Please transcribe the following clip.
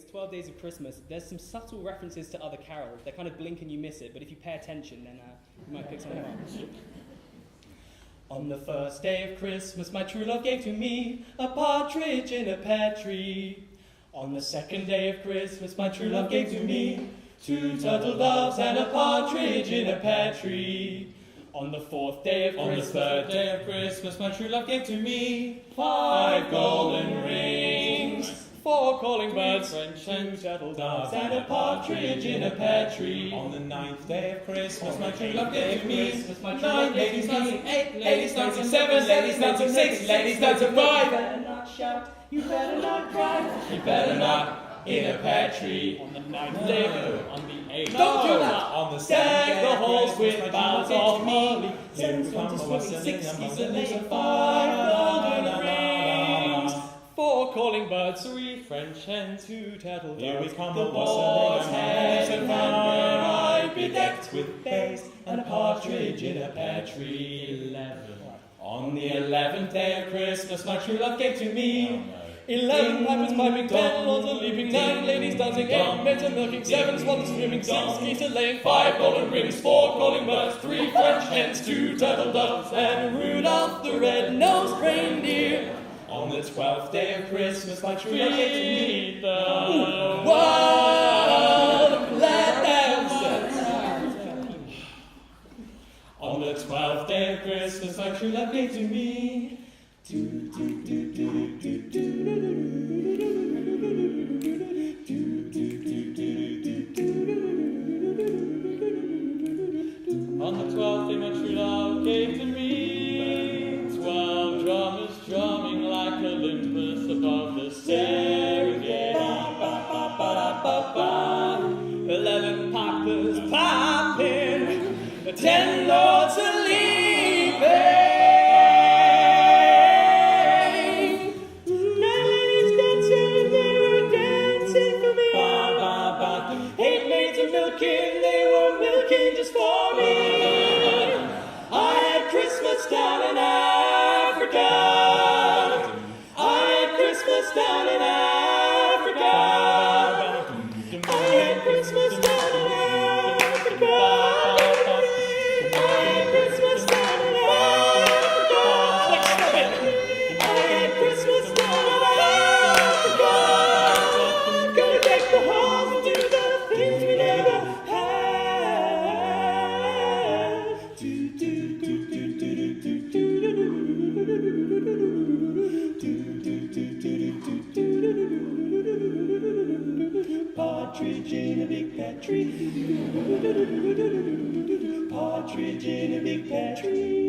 It's 12 Days of Christmas. There's some subtle references to other carols. They kind of blink and you miss it, but if you pay attention, then you might pick something up. On the first day of Christmas, my true love gave to me a partridge in a pear tree. On the second day of Christmas, my true love gave to me 2 turtle doves and a partridge in a pear tree. On the third day of Christmas, my true love gave to me 5 golden rings, 4 calling birds, French and 2 turtle doves, and a partridge in a pear tree. On the 9th day of Christmas, my true love gave to me 9 ladies dancing, 8 ladies dancing, 7 ladies dancing, 6 ladies dancing, 5. You better not shout, you better not cry, You better not in a pear tree. On the 9th day, on the 8th, Don't do that. On the 7th deck day the of halls Christmas, with my boughs true love of gave to me holly. 7 7 swans swans swimming, swimming, 6 geese and a laying, 5 golden rings, 4 calling birds, 3 French and 2 turtle doves. Here we come the a boar's whistling head and and where I I be decked with bays and a partridge in a pear tree. 11. On the 11th day of Christmas, my true love gave to me 11 pipers piping, 10 lords a leaping, 9 ladies dancing, 8 maids a milking, 7 swans swimming, 6 geese a laying, 5 golden rings, 4 calling birds, 3 French hens, 2 turtle doves, and Rudolph the red-nosed reindeer. On the 12th day of Christmas, my true love gave to me the world, let them sing. On the 12th day of Christmas, my true love gave to me On the 12th day, my true love gave to me 12 drummers drumming like Olympus above the Serengeti. 11 pipers piping, 10 lords a leaping, 9 ladies dancing, they were dancing for me. 8 maids a milking, they were milking just for me. I had Christmas down in Africa. I had Christmas down in Africa. I had Christmas down in Africa. I had Christmas down in Africa. Like, stop it. I had Christmas down in Africa. Gonna deck the halls and do the things we never had. Partridge in a big pear tree. Partridge in a big pear tree.